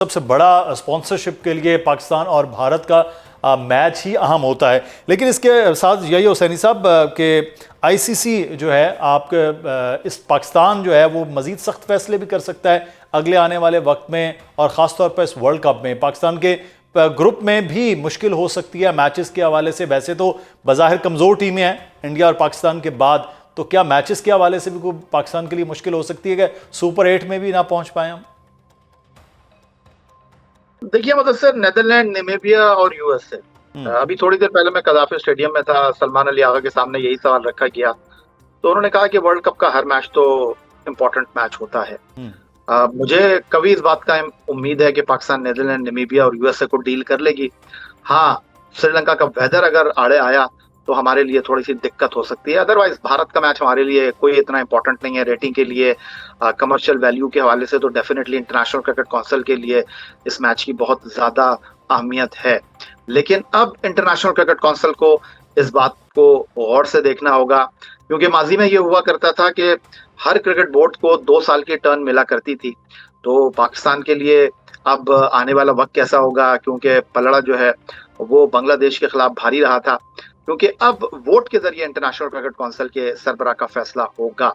सबसे बड़ा स्पॉन्सरशिप के लिए पाकिस्तान और भारत का मैच ही अहम होता है। लेकिन इसके साथ यही हुसैनी साहब के आईसीसी जो है आपके इस पाकिस्तान जो है वो मज़ीद सख्त फैसले भी कर सकता है अगले आने वाले वक्त में, और ख़ास तौर पर इस वर्ल्ड कप में पाकिस्तान के ग्रुप में भी मुश्किल हो सकती है मैचेस के हवाले से। वैसे तो बज़ाहिर कमज़ोर टीमें हैं इंडिया और पाकिस्तान के बाद, तो क्या मैचेस के हवाले से भी कोई पाकिस्तान के लिए मुश्किल हो सकती है कि सुपर 8 में भी ना पहुंच पाए हम? देखिए मुदस्सिर, नेदरलैंड, नामीबिया और यूएसए। अभी थोड़ी देर पहले मैं कदाफी स्टेडियम में था, सलमान अली आगा के सामने यही सवाल रखा गया तो उन्होंने कहा कि वर्ल्ड कप का हर मैच तो इम्पोर्टेंट मैच होता है। मुझे कभी इस बात का उम्मीद है कि पाकिस्तान नेदरलैंड, नामीबिया और यूएसए को डील कर लेगी। हाँ, श्रीलंका का वेदर अगर आड़े आया तो हमारे लिए थोड़ी सी दिक्कत हो सकती है। अदरवाइज भारत का मैच हमारे लिए कोई इतना इंपॉर्टेंट नहीं है रेटिंग के लिए, कमर्शियल वैल्यू के हवाले से तो डेफिनेटली इंटरनेशनल क्रिकेट काउंसिल के लिए इस मैच की बहुत ज्यादा अहमियत है। लेकिन अब इंटरनेशनल क्रिकेट काउंसिल को इस बात को गौर से देखना होगा, क्योंकि माजी में ये हुआ करता था कि हर क्रिकेट बोर्ड को 2 साल की टर्न मिला करती थी। तो पाकिस्तान के लिए अब आने वाला वक्त कैसा होगा, क्योंकि पलड़ा जो है वो बांग्लादेश के खिलाफ भारी रहा था, क्योंकि अब वोट के जरिए इंटरनेशनल क्रिकेट काउंसिल के सरबराह का फैसला होगा।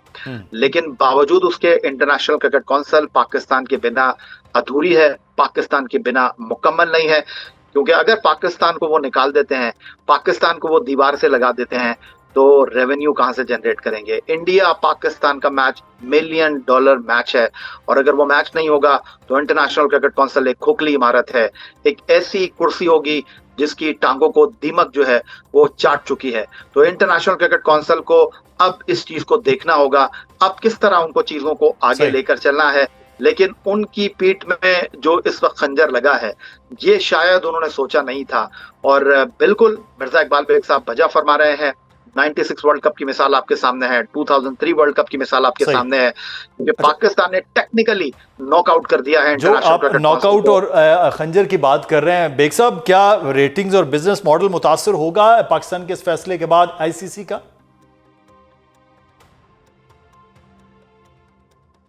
लेकिन बावजूद उसके इंटरनेशनल क्रिकेट काउंसिल पाकिस्तान के बिना अधूरी है, पाकिस्तान के बिना मुकम्मल नहीं है। क्योंकि अगर पाकिस्तान को वो निकाल देते हैं, पाकिस्तान को वो दीवार से लगा देते हैं, तो रेवेन्यू कहां से जनरेट करेंगे? इंडिया पाकिस्तान का मैच $1 मिलियन मैच है, और अगर वो मैच नहीं होगा तो इंटरनेशनल क्रिकेट काउंसिल एक खोखली इमारत है, एक ऐसी कुर्सी होगी जिसकी टांगों को दीमक जो है वो चाट चुकी है। तो इंटरनेशनल क्रिकेट काउंसिल को अब इस चीज को देखना होगा, अब किस तरह उनको चीजों को आगे लेकर चलना है। लेकिन उनकी पीठ में जो इस वक्त खंजर लगा है, ये शायद उन्होंने सोचा नहीं था। और बिल्कुल मिर्जा इकबाल बेग साहब वजह फरमा रहे हैं। 96 वर्ल्ड कप की मिसाल आपके सामने है, 2003 वर्ल्ड कप की मिसाल आपके सामने है, क्योंकि पाकिस्तान ने टेक्निकली नॉकआउट कर दिया है। जो आप नॉकआउट और खंजर की बात कर रहे हैं बेग साहब, क्या रेटिंग्स और बिजनेस मॉडल मुतासर होगा पाकिस्तान के इस फैसले के बाद आईसीसी का?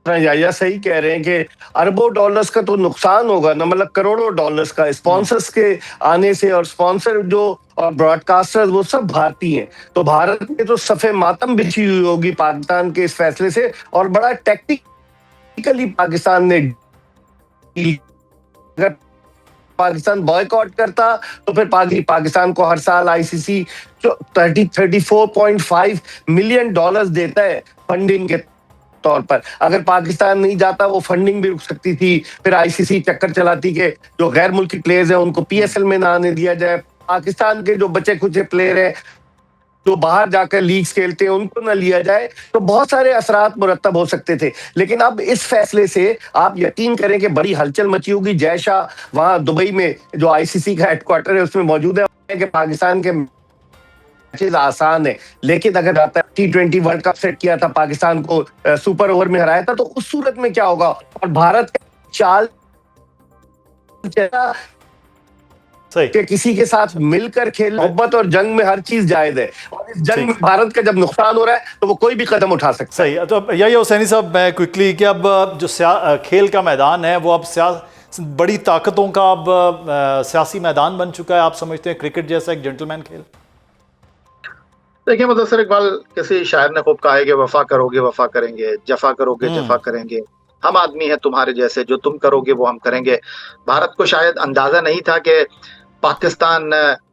या सही कह रहे हैं कि अरबों डॉलर्स का तो नुकसान होगा ना, मतलब करोड़ों डॉलर्स का स्पॉन्सर्स के आने से। और स्पॉन्सर जो और ब्रॉडकास्टर्स वो सब भारतीय हैं, तो भारत में तो सफे मातम बिछी हुई होगी पाकिस्तान के इस फैसले से। और बड़ा टेक्निकली पाकिस्तान ने, अगर पाकिस्तान बॉयकॉट करता तो फिर पाकिस्तान को हर साल आईसीसी 34.5 मिलियन डॉलर्स देता है फंडिंग के तौर पर। अगर पाकिस्तान नहीं जाता वो फंडिंग भी रुक सकती थी। फिर आईसीसी चक्कर चलाती कि जो गैर मुल्की प्लेयर्स हैं उनको पीएसएल में ना आने दिया जाए, पाकिस्तान के जो बचे कुछ प्लेयर हैं जो बाहर जाकर लीग्स खेलते हैं उनको ना लिया जाए। तो बहुत सारे असरात मुरत्तब हो सकते थे। लेकिन अब इस फैसले से आप यकीन करें कि बड़ी हलचल मची होगी। जय शाह वहां दुबई में जो आईसीसी का हेडक्वार्टर है उसमें मौजूद है कि पाकिस्तान के मैचेस आसान है, लेकिन अगर T20 वर्ल्ड कप सेट किया था, पाकिस्तान को सुपर ओवर में हराया था, तो उस सूरत में क्या होगा? और भारत का चाल कि किसी के साथ मिलकर खेल, मोहब्बत और जंग में हर चीज जायज है। और इस जंग में भारत का जब नुकसान हो रहा है तो वो कोई भी कदम उठा सकता है। सही। तो यही हुसैनी साहब, मैं क्विकली कि अब जो खेल का मैदान है वो अब बड़ी ताकतों का अब सियासी मैदान बन चुका है। आप समझते हैं क्रिकेट जैसा एक जेंटलमैन खेल? देखिए मुदस्सिर इकबाल, किसी शायर ने खूब कहा है कि वफा करोगे वफा करेंगे, जफा करोगे जफा करेंगे, हम आदमी हैं तुम्हारे जैसे, जो तुम करोगे वो हम करेंगे। भारत को शायद अंदाजा नहीं था कि पाकिस्तान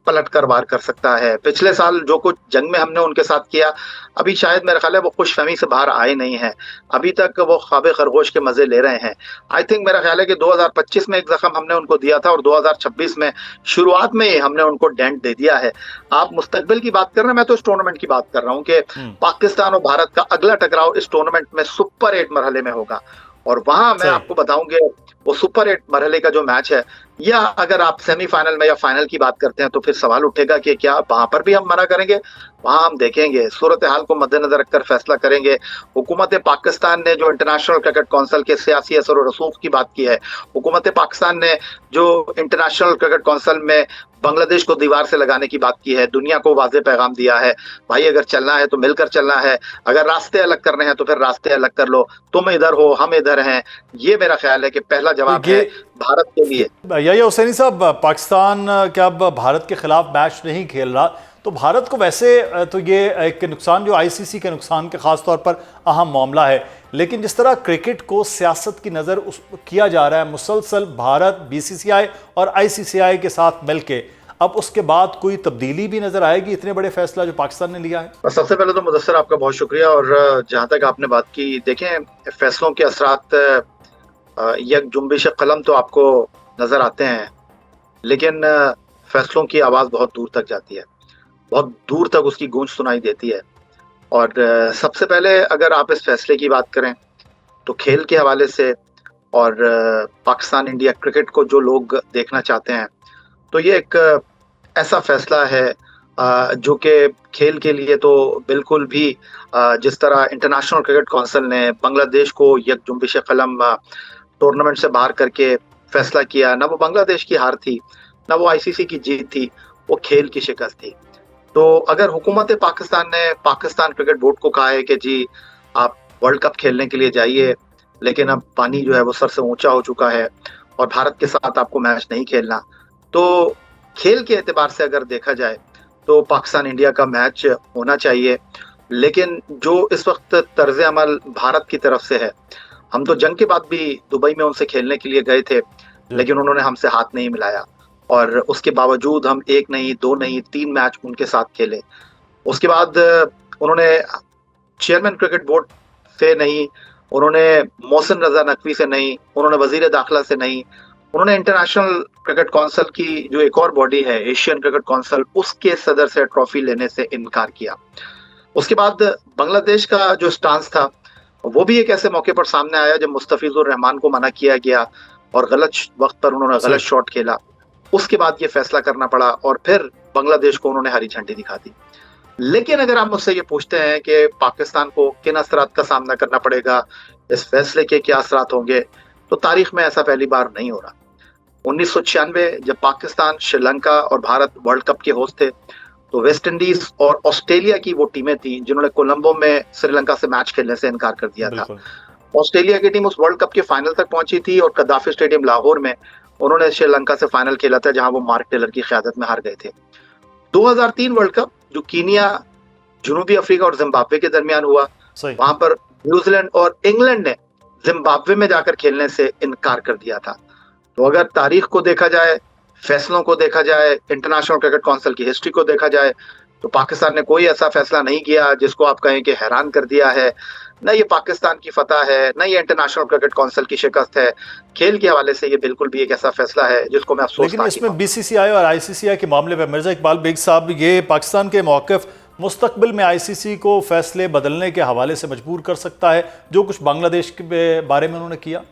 पलट कर वार कर सकता है। पिछले साल जो कुछ जंग में हमने उनके साथ किया, अभी शायद मेरा ख्याल है वो खुशफहमी से बाहर आए नहीं हैं। अभी तक वो ख्वाब खरगोश के मजे ले रहे हैं। आई थिंक मेरा ख्याल है कि 2025 में एक जख्म हमने उनको दिया था और 2026 में शुरुआत में ही हमने उनको डेंट दे दिया है। आप मुस्तकबिल की बात कर रहे हैं, मैं तो इस टूर्नामेंट की बात कर रहा हूँ कि पाकिस्तान और भारत का अगला टकराव इस टूर्नामेंट में सुपर 8 मरहले में होगा। और वहां मैं आपको बताऊंगे वो सुपर 8 मरहले का जो मैच है, या अगर आप सेमीफाइनल में या फाइनल की बात करते हैं तो फिर सवाल उठेगा कि क्या वहां पर भी हम मना करेंगे? वहां हम देखेंगे, सूरत हाल को मद्देनजर रखकर फैसला करेंगे। हुकूमत पाकिस्तान ने जो इंटरनेशनल क्रिकेट काउंसिल के सियासी असर और रसूख की बात की है, हुकूमत पाकिस्तान ने जो इंटरनेशनल क्रिकेट काउंसिल में बांग्लादेश को दीवार से लगाने की बात की है, दुनिया को वाज़ेह पैगाम दिया है, भाई अगर चलना है तो मिलकर चलना है, अगर रास्ते अलग करने हैं तो फिर रास्ते अलग कर लो, तुम इधर हो हम इधर हैं। ये मेरा ख्याल है कि पहला जवाब है भारत के लिए। याह्या हुसैनी साहब, पाकिस्तान क्या अब भारत के खिलाफ मैच नहीं खेल रहा, तो भारत को वैसे तो ये एक नुकसान जो आईसीसी के नुकसान के ख़ास तौर पर अहम मामला है, लेकिन जिस तरह क्रिकेट को सियासत की नज़र किया जा रहा है मुसलसल, भारत बीसीसीआई और आईसीसीआई के साथ मिलके, अब उसके बाद कोई तब्दीली भी नज़र आएगी इतने बड़े फैसला जो पाकिस्तान ने लिया है? सबसे पहले तो मुदस्सर आपका बहुत शुक्रिया। और जहाँ तक आपने बात की, देखें फैसलों के असरात यक जुम्बिश कलम तो आपको नज़र आते हैं, लेकिन फैसलों की आवाज़ बहुत दूर तक जाती है, बहुत दूर तक उसकी गूंज सुनाई देती है। और सबसे पहले अगर आप इस फैसले की बात करें तो खेल के हवाले से और पाकिस्तान इंडिया क्रिकेट को जो लोग देखना चाहते हैं, तो ये एक ऐसा फैसला है जो कि खेल के लिए तो बिल्कुल भी, जिस तरह इंटरनेशनल क्रिकेट काउंसिल ने बांग्लादेश को यक जुम्बिश कलम टूर्नामेंट से बाहर करके फैसला किया, ना वो बांग्लादेश की हार थी, ना वो आईसीसी की जीत थी, वो खेल की शिकस्त थी। तो अगर हुकूमत पाकिस्तान ने पाकिस्तान क्रिकेट बोर्ड को कहा है कि जी आप वर्ल्ड कप खेलने के लिए जाइए, लेकिन अब पानी जो है वो सर से ऊंचा हो चुका है और भारत के साथ आपको मैच नहीं खेलना, तो खेल के एतबार से अगर देखा जाए तो पाकिस्तान इंडिया का मैच होना चाहिए। लेकिन जो इस वक्त तर्ज अमल भारत की तरफ से है, हम तो जंग के बाद भी दुबई में उनसे खेलने के लिए गए थे, लेकिन उन्होंने हमसे हाथ नहीं मिलाया और उसके बावजूद हम 1 नहीं 2 नहीं 3 मैच उनके साथ खेले। उसके बाद उन्होंने चेयरमैन क्रिकेट बोर्ड से नहीं, उन्होंने मोहसिन रजा नकवी से नहीं, उन्होंने वजीर दाखिला से नहीं, उन्होंने इंटरनेशनल क्रिकेट काउंसिल की जो एक और बॉडी है एशियन क्रिकेट काउंसिल, उसके सदर से ट्रॉफी लेने से इनकार किया। उसके बाद बांग्लादेश का जो स्टांस था वो भी एक ऐसे मौके पर सामने आया जब मुस्तफिजुर रहमान को मना किया गया और गलत वक्त पर उन्होंने गलत शॉट खेला। उसके बाद ये फैसला करना पड़ा और फिर बांग्लादेश को उन्होंने हरी झंडी दिखा दी। लेकिन अगर आप मुझसे ये पूछते हैं कि पाकिस्तान को किन असरात का सामना करना पड़ेगा, इस फैसले के क्या असरात होंगे, तो तारीख में ऐसा पहली बार नहीं हो रहा। 1996 जब पाकिस्तान, श्रीलंका और भारत वर्ल्ड कप के होस्ट थे, तो वेस्ट इंडीज और ऑस्ट्रेलिया की वो टीमें थी जिन्होंने कोलंबो में श्रीलंका से मैच खेलने से इनकार कर दिया था। ऑस्ट्रेलिया की टीम उस वर्ल्ड कप के फाइनल तक पहुंची थी और कद्दाफी स्टेडियम लाहौर में उन्होंने श्रीलंका से फाइनल खेला था, जहां वो मार्क टेलर की क़यादत में हार गए थे। 2003 वर्ल्ड कप जो कीनिया, जनूबी अफ्रीका और जिम्बाब्वे के दरमियान हुआ, वहां पर न्यूजीलैंड और इंग्लैंड ने जिम्बाब्वे में जाकर खेलने से इनकार कर दिया था। तो अगर तारीख को देखा जाए, फैसलों को देखा जाए, इंटरनेशनल क्रिकेट काउंसिल की हिस्ट्री को देखा जाए, तो पाकिस्तान ने कोई ऐसा फैसला नहीं किया जिसको आप कहें कि हैरान कर दिया है। न ये पाकिस्तान की फतह है, न ये इंटरनेशनल क्रिकेट काउंसिल की शिकस्त है। खेल के हवाले से ये बिल्कुल भी एक ऐसा फैसला है जिसको मैं अफसोस। लेकिन इसमें बीसीसीआई और आईसीसीआई के मामले में मिर्जा इकबाल बेग साहब, ये पाकिस्तान के मौक़िफ़ मुस्तकबिल में आईसीसी को फैसले बदलने के हवाले से मजबूर कर सकता है, जो कुछ बांग्लादेश के बारे में उन्होंने किया?